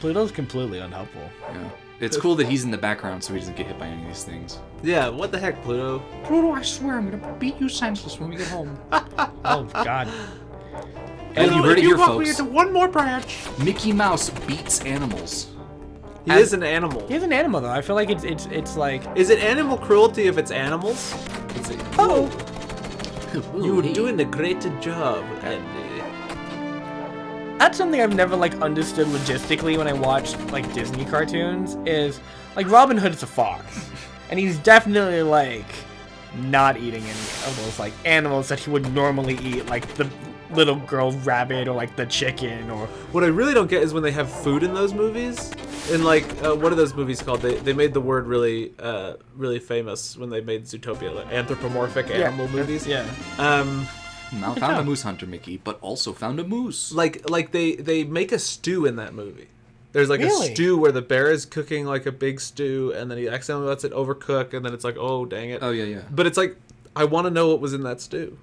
Pluto's completely unhelpful. Yeah. It's cool that he's in the background so he doesn't get hit by any of these things. Yeah, what the heck, Pluto? Pluto, I swear I'm gonna beat you senseless when we get home. Oh, God. And you heard it here, folks. Into one more branch. Mickey Mouse beats animals. He is an animal. He's an animal, though. I feel like it's like... Is it animal cruelty if it's animals? Oh! You're doing a great job, Andy. That's something I've never, like, understood logistically when I watch, like, Disney cartoons, is, like, Robin Hood is a fox. And he's definitely, like, not eating any of those, like, animals that he would normally eat, like the little girl's rabbit or, like, the chicken or... What I really don't get is when they have food in those movies. In, like, what are those movies called? They made the word really really famous when they made Zootopia, like anthropomorphic animal movies. Yeah. Mal found a moose hunter, Mickey, but also found a moose. Like they make a stew in that movie. There's like Really? a stew where the bear is cooking like a big stew, and then he accidentally lets it overcook, and then it's like, oh dang it. Oh yeah. But it's like, I want to know what was in that stew.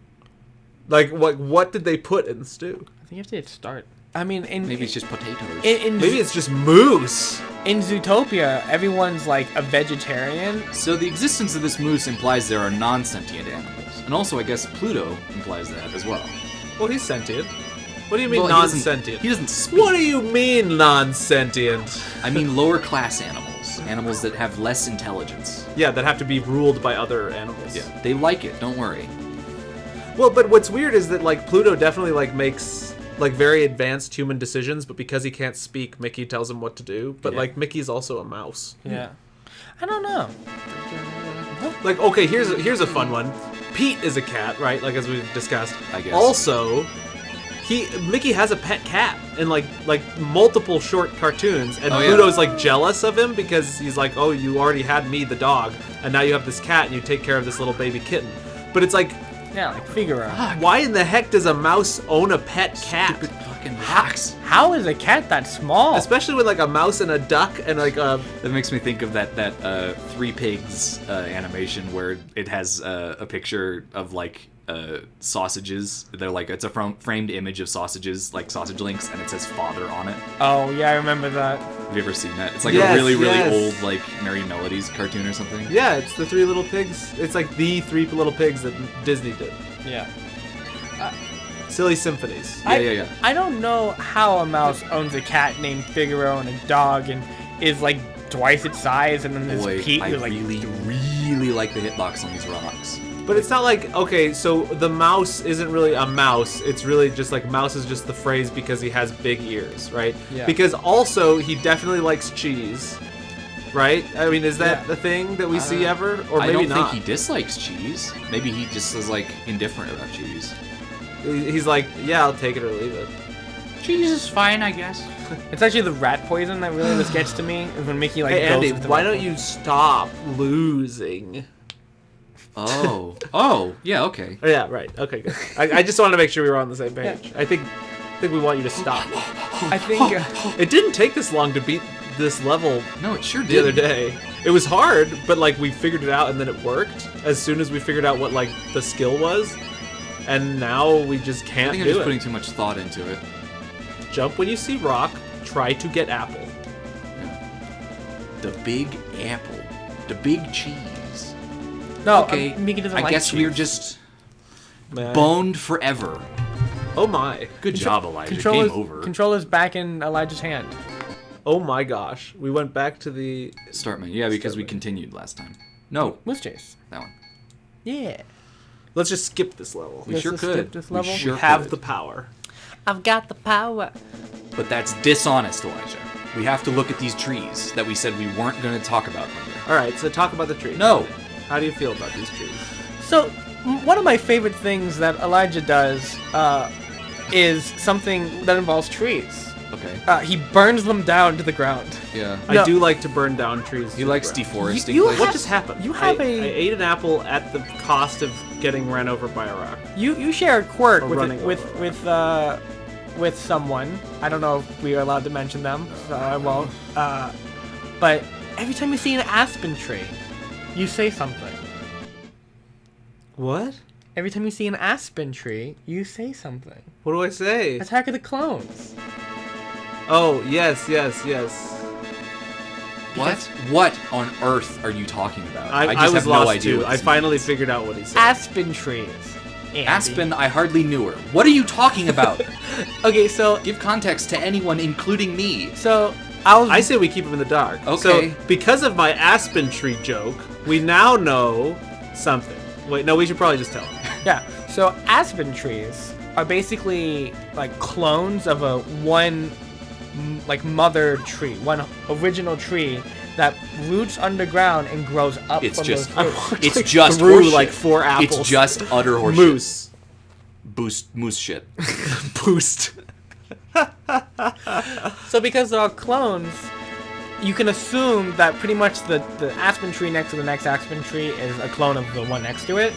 Like what did they put in the stew? I think you have to hit start. I mean, maybe it's just potatoes. Maybe it's just moose. In Zootopia, everyone's like a vegetarian. So the existence of this moose implies there are non-sentient animals. And also, I guess, Pluto implies that as well. Well, he's sentient. What do you mean Well, non-sentient? He doesn't speak. What do you mean non-sentient? I mean lower class animals. Animals that have less intelligence. Yeah, that have to be ruled by other animals. Yeah. They like it, don't worry. Well, but what's weird is that, like, Pluto definitely, like, makes, like, very advanced human decisions, but because he can't speak, Mickey tells him what to do. But, like, Mickey's also a mouse. Yeah. I don't know. Like, okay, here's a fun one. Pete is a cat, right? Like, as we've discussed. I guess. Also, Mickey has a pet cat in, like multiple short cartoons, and Pluto's, like, jealous of him because he's like, oh, you already had me, the dog, and now you have this cat, and you take care of this little baby kitten. But it's like... Yeah, like Figaro. Why in the heck does a mouse own a pet cat? Stupid fucking rocks. How is a cat that small? Especially with, like, a mouse and a duck and, like, a... That makes me think of that Three Pigs animation where it has a picture of, like, sausages. They're like, it's a framed image of sausages, like sausage links, and it says father on it. Oh, yeah, I remember that. Have you ever seen that? It's like a really old, like, Merry Melodies cartoon or something. Yeah, it's the Three Little Pigs. It's like the Three Little Pigs that Disney did. Yeah. Silly Symphonies. Yeah. I don't know how a mouse owns a cat named Figaro and a dog and is like twice its size, and then there's Pete who's like... really like the hitbox on these rocks. But it's not like, okay, so the mouse isn't really a mouse. It's really just like, mouse is just the phrase because he has big ears, right? Yeah. Because also, he definitely likes cheese, right? I mean, is that the thing that we see ever? Or maybe I don't not. think he dislikes cheese. Maybe he just is, like, indifferent about cheese. He's like, yeah, I'll take it or leave it. Cheese is fine, I guess. It's actually the rat poison that really just gets to me, is when Mickey, like, Hey, goes Andy, with the why rat don't poison. you stop losing? Oh, yeah, okay. Oh, yeah, right. Okay, good. I just wanted to make sure we were on the same page. I think we want you to stop. I think... It didn't take this long to beat this level No, it sure did. the other day. It was hard, but, like, we figured it out and then it worked as soon as we figured out what, like, the skill was. And now we just I can't think I'm do just it. putting too much thought into it. Jump when you see rock, try to get apple. The big apple. The big cheese. No, Okay, Mickey doesn't I like guess cheese. we're just Man. boned forever. Oh my. Good job, Elijah. Game over. Controller's back in Elijah's hand. Oh my gosh. We went back to the... Start menu. Yeah, because we Start menu. continued last time. No, Moose Chase. that one. Yeah. Let's just skip this level. We Let's sure just could. skip this level. We sure We have could. the power. I've got the power. But that's dishonest, Elijah. We have to look at these trees that we said we weren't going to talk about later. Alright, so talk about the tree. No. How do you feel about these trees? So, one of my favorite things that Elijah does is something that involves trees. Okay. He burns them down to the ground. Yeah. No. I do like to burn down trees. He likes deforesting You places. What just happened? You have I a- ate an apple at the cost of getting ran over by a rock. You share a quirk Or with running with someone. I don't know if we are allowed to mention them, so I won't. But every time you see an aspen tree, you say something. What? Every time you see an aspen tree, you say something. What do I say? Attack of the Clones. Oh, yes, yes, yes. What on earth are you talking about? I just was have lost no idea. too. what I this finally means. figured out what he said. Aspen trees. Andy. Aspen, I hardly knew her. What are you talking about? Okay, so Give context to anyone, including me. I say we keep him in the dark. Okay. So, because of my aspen tree joke, we now know something. Wait, no, we should probably just tell him. Yeah. So aspen trees are basically like clones of one mother tree, one original tree that roots underground and grows up It's from just, those roots. it's just through horseshit. like 4 apples. It's just utter horseshit. Moose shit. Boost. So because they're all clones, you can assume that pretty much the aspen tree next to the next aspen tree is a clone of the one next to it.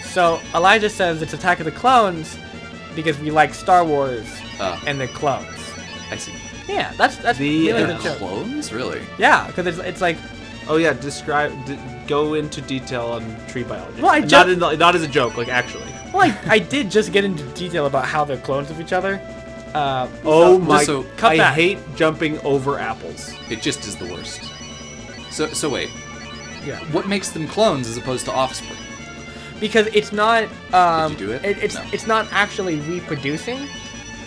So Elijah says it's Attack of the Clones because we like Star Wars and the clones. I see. Yeah, that's really They're the joke. clones? Really? Yeah, because it's like, Oh yeah, go into detail on tree biology. Well, not as a joke, like actually. well, I did just get into detail about how they're clones of each other. Oh my! so cut I that. hate jumping over apples. It just is the worst. So wait. Yeah. What makes them clones as opposed to offspring? Because it's not. Did you do it? No. It's not actually reproducing.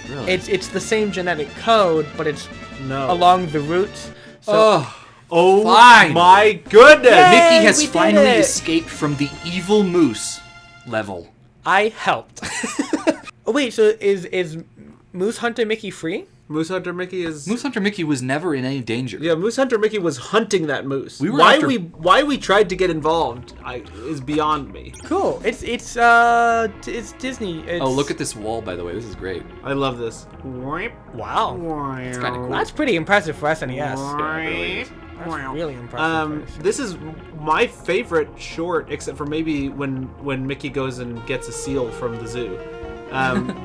Really? It's the same genetic code, but it's No. along the roots. So Oh Fine. my goodness! Yay! Mickey has we did finally it! escaped from the evil moose level. I helped. Oh wait, so is Moose Hunter Mickey free? Moose Hunter Mickey is. Moose Hunter Mickey was never in any danger. Yeah, Moose Hunter Mickey was hunting that moose. We were why after- we tried to get involved is beyond me. Cool. It's Disney. It's, Oh, look at this wall, by the way. This is great. I love this. Wow. It's kind of cool. That's pretty impressive for SNES. That's really impressive. This is my favorite short, except for maybe when Mickey goes and gets a seal from the zoo.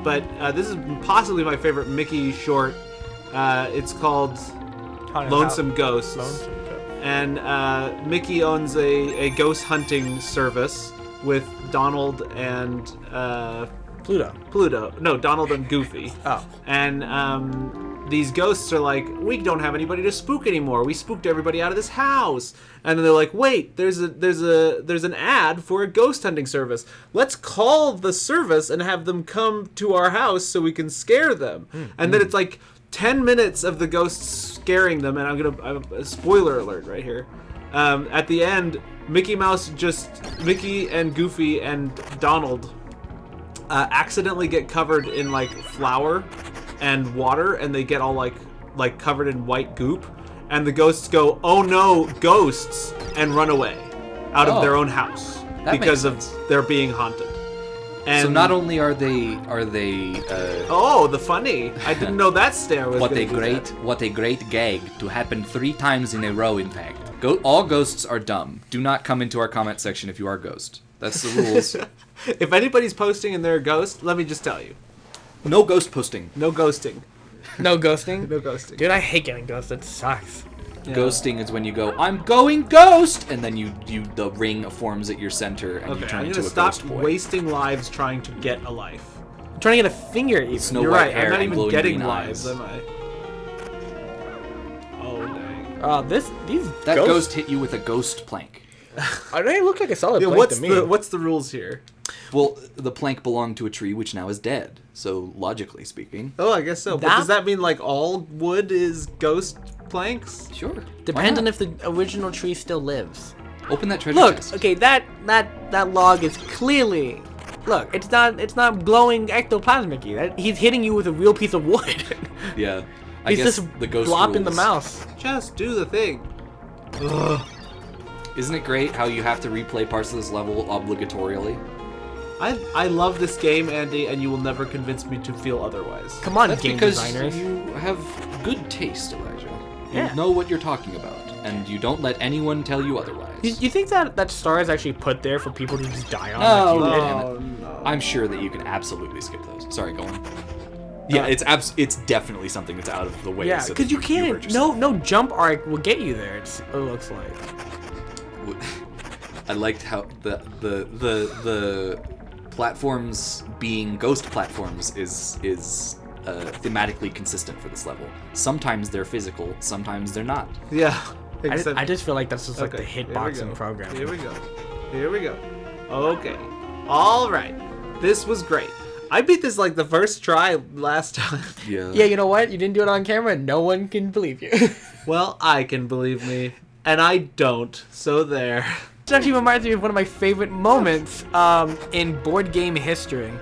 But this is possibly my favorite Mickey short. It's called Lonesome Ghosts. Lonesome Ghost. And Mickey owns a ghost hunting service with Donald and Pluto. No, Donald and Goofy. Oh. And these ghosts are like, we don't have anybody to spook anymore. We spooked everybody out of this house. And then they're like, wait, there's an ad for a ghost hunting service. Let's call the service and have them come to our house so we can scare them. And then it's like 10 minutes of the ghosts scaring them, and I'm spoiler alert right here. At the end, Mickey and Goofy and Donald accidentally get covered in like flour and water, and they get all like covered in white goop, and the ghosts go, "Oh no, ghosts!" and run away out of their own house because of their being haunted. And So not only are they oh, the funny! I didn't know that stare was what gonna a do great that. what a great gag to happen 3 times in a row. In fact, all ghosts are dumb. Do not come into our comment section if you are a ghost. That's the rules. If anybody's posting and they're a ghost, let me just tell you, No ghost posting. no ghosting. No ghosting? No ghosting. Dude, I hate getting ghosted. It sucks. Yeah. Ghosting is when you go, I'm going ghost, and then the ring forms at your center and you Okay, turn I'm into gonna a stop ghost boy. wasting lives trying to get a life. I'm trying to get a finger at you. Snow You're white right. hair I'm not and even glowing getting green lives, eyes. am I? Oh dang. These That ghosts, ghost hit you with a ghost plank. they look like a solid Yeah, plank to me. what's the rules here? Well, the plank belonged to a tree which now is dead. So logically speaking, Oh, I guess so. But That- does that mean like all wood is ghost planks? sure. Depends Why on not? if the original tree still lives. Open that treasure Look, chest. okay, that log is clearly. Look, it's not glowing ectoplasmic. He's hitting you with a real piece of wood. Yeah. I He's guess just the ghost flopping the rules. mouse. Just do the thing. Isn't it great how you have to replay parts of this level obligatorily? I love this game, Andy, and you will never convince me to feel otherwise. Come on, That's game because designers. you have good taste, Elijah. You Yeah. know what you're talking about, and you don't let anyone tell you otherwise. You think that star is actually put there for people to just die on? No, like you did? no. Oh no. I'm sure that you can absolutely skip those. Sorry, go on. Yeah, it's definitely something that's out of the way. Yeah, so that because you hurt can't. yourself. No jump arc will get you there. It looks like. I liked how the platforms being ghost platforms is thematically consistent for this level. Sometimes they're physical, sometimes they're not. Yeah. I just feel like that's just like the here we hitboxing go. program. Here we go. Okay. All right. This was great. I beat this like the first try last time. Yeah. Yeah, you know what? You didn't do it on camera. No one can believe you. Well, I can believe me, and I don't. So there. This actually reminds me of one of my favorite moments in board game history.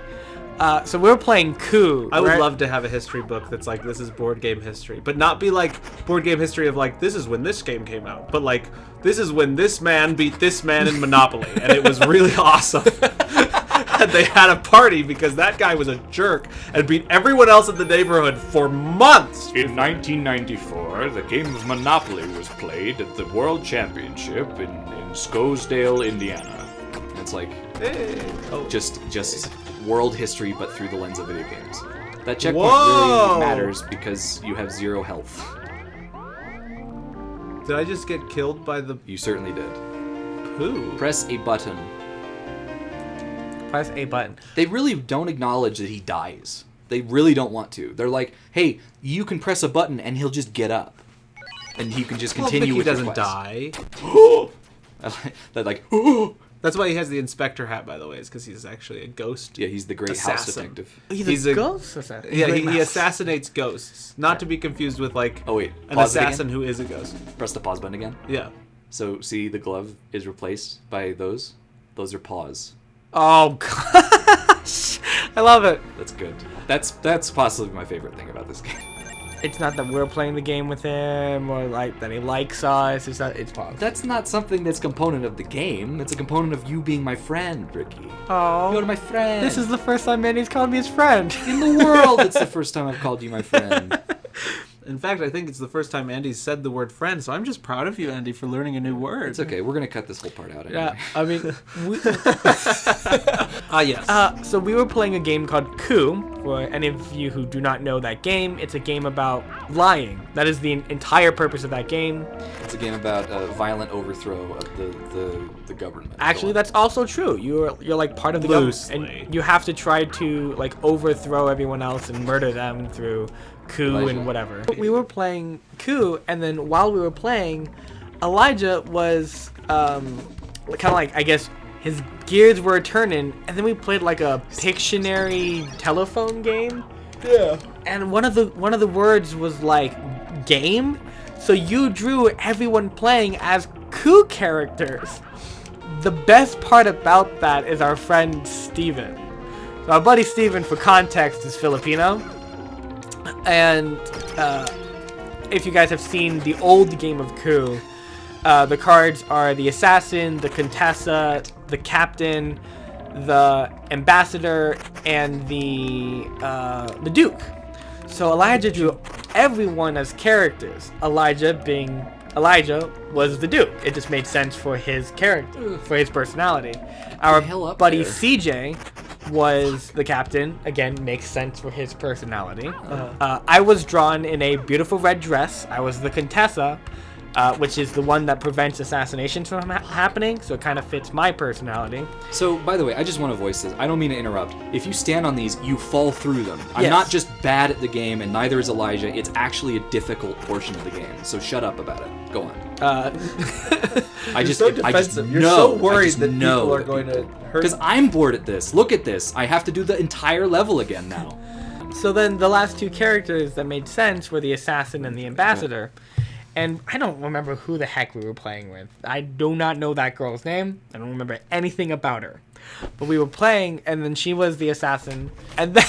So we were playing Coup. I would right? love to have a history book that's like, this is board game history, but not be like board game history of like, this is when this game came out, but like, this is when this man beat this man in Monopoly, and it was really awesome. And they had a party because that guy was a jerk and beat everyone else in the neighborhood for months. In 1994, the game of Monopoly was played at the World Championship in Scottsdale, Indiana. It's like just world history, but through the lens of video games. That checkpoint really matters because you have 0 health. Did I just get killed by the You certainly did. poo? Press a button. Press A button. They really don't acknowledge that he dies. They really don't want to. They're like, hey, you can press a button and he'll just get up. And he can just continue Mickey with doesn't your die. quest. They're like, That's why he has the inspector hat, by the way, is because he's actually a ghost. yeah, he's the great house Assassin. detective. He's a ghost assassin. Yeah, he assassinates ghosts. Not to be confused with, like, Oh, wait. an Pause it assassin again? who is a ghost. Press the pause button again. Yeah. So, see, the glove is replaced by those. Those are paws. Oh gosh, I love it. That's good. That's possibly my favorite thing about this game. It's not that we're playing the game with him or like that he likes us. It's that it's Pog. That's not something that's component of the game. It's a component of you being my friend, Ricky. Oh, You're my friend. this is the first time Manny's called me his friend. in the world. It's the first time I've called you my friend. In fact, I think it's the first time Andy's said the word friend, so I'm just proud of you, Andy, for learning a new word. It's okay. We're gonna cut this whole part out anyway. Yeah, I mean, Yes. so we were playing a game called Coup. For any of you who do not know that game, it's a game about lying. That is the entire purpose of that game. It's a game about violent overthrow of the government. Actually, that's also true. You're like part of the Loosely. government, and you have to try to like overthrow everyone else and murder them through coup Elijah. and whatever. We were playing coup, and then while we were playing, Elijah was kind of like, I guess his gears were turning, and then we played like a Pictionary telephone game. Yeah. And one of the words was like game, so you drew everyone playing as coup characters. The best part about that is our friend Steven. So our buddy Steven, for context, is Filipino. And if you guys have seen the old game of Coup, the cards are the assassin, the contessa, the captain, the ambassador, and the duke. So Elijah drew everyone as characters. Elijah was the duke. It just made sense for his character, for his personality. Our hell up buddy there. CJ was the captain. Again, makes sense for his personality. I was drawn in a beautiful red dress. I was the contessa, which is the one that prevents assassinations from happening, so it kind of fits my personality. So, by the way, I just want to voice this. I don't mean to interrupt. If you stand on these, you fall through them. I'm Yes. not just bad at the game, and neither is Elijah. It's actually a difficult portion of the game. So shut up about it. Go on. I just so I just defensive. know. You're so I worried just that know people are that going to hurt. Because I'm bored at this. Look at this. I have to do the entire level again now. So then the last two characters that made sense were the assassin and the ambassador. And I don't remember who the heck we were playing with. I do not know that girl's name. I don't remember anything about her. But we were playing, and then she was the assassin. And then,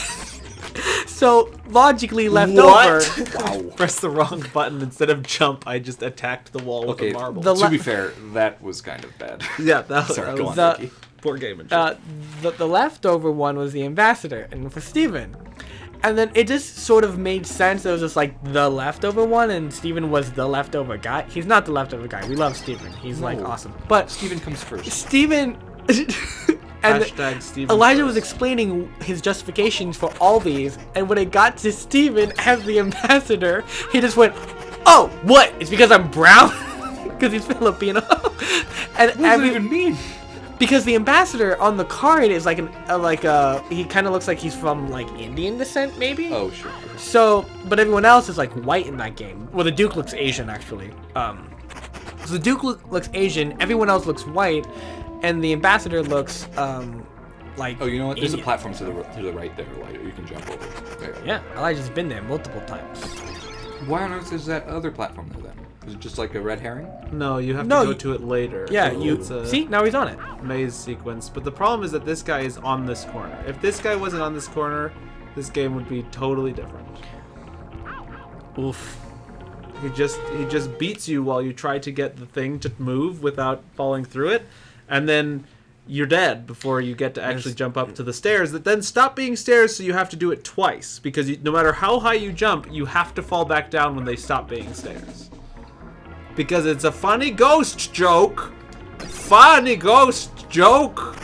so logically left over. Wow. Press the wrong button. Instead of jump, I just attacked the wall with Okay, a marble. to be fair, that was kind of bad. Yeah, that was, Sorry, that go was on, the- Ricky. poor game. The leftover one was the ambassador, and for Steven. And then it just sort of made sense. It was just like the leftover one, and Steven was the leftover guy. He's not the leftover guy. We love Steven. He's like No. awesome. But Steven comes first. Steven and Hashtag Steven Elijah first. was explaining his justifications for all these, and when it got to Steven as the ambassador, he just went, "Oh, what? It's because I'm brown?" Because he's Filipino. And What does that even mean? Because the ambassador on the card is like he kind of looks like he's from like Indian descent, maybe. Oh, sure. So, but everyone else is like white in that game. Well, the Duke looks Asian actually. So the Duke looks Asian. Everyone else looks white, and the ambassador looks like. Oh, you know what? There's Indian. a platform to the right there, Elijah. You can jump over. There. Yeah, Elijah's been there multiple times. Why on earth is that other platform there then? Is it just like a red herring? No, you have No, to go you- to it later. Yeah, It's a see now he's on it. maze sequence. But the problem is that this guy is on this corner. If this guy wasn't on this corner, this game would be totally different. Oof. He just beats you while you try to get the thing to move without falling through it, and then you're dead before you get to actually jump up to the stairs that then stop being stairs, so you have to do it twice because no matter how high you jump, you have to fall back down when they stop being stairs. Because it's a funny ghost joke. Funny ghost joke.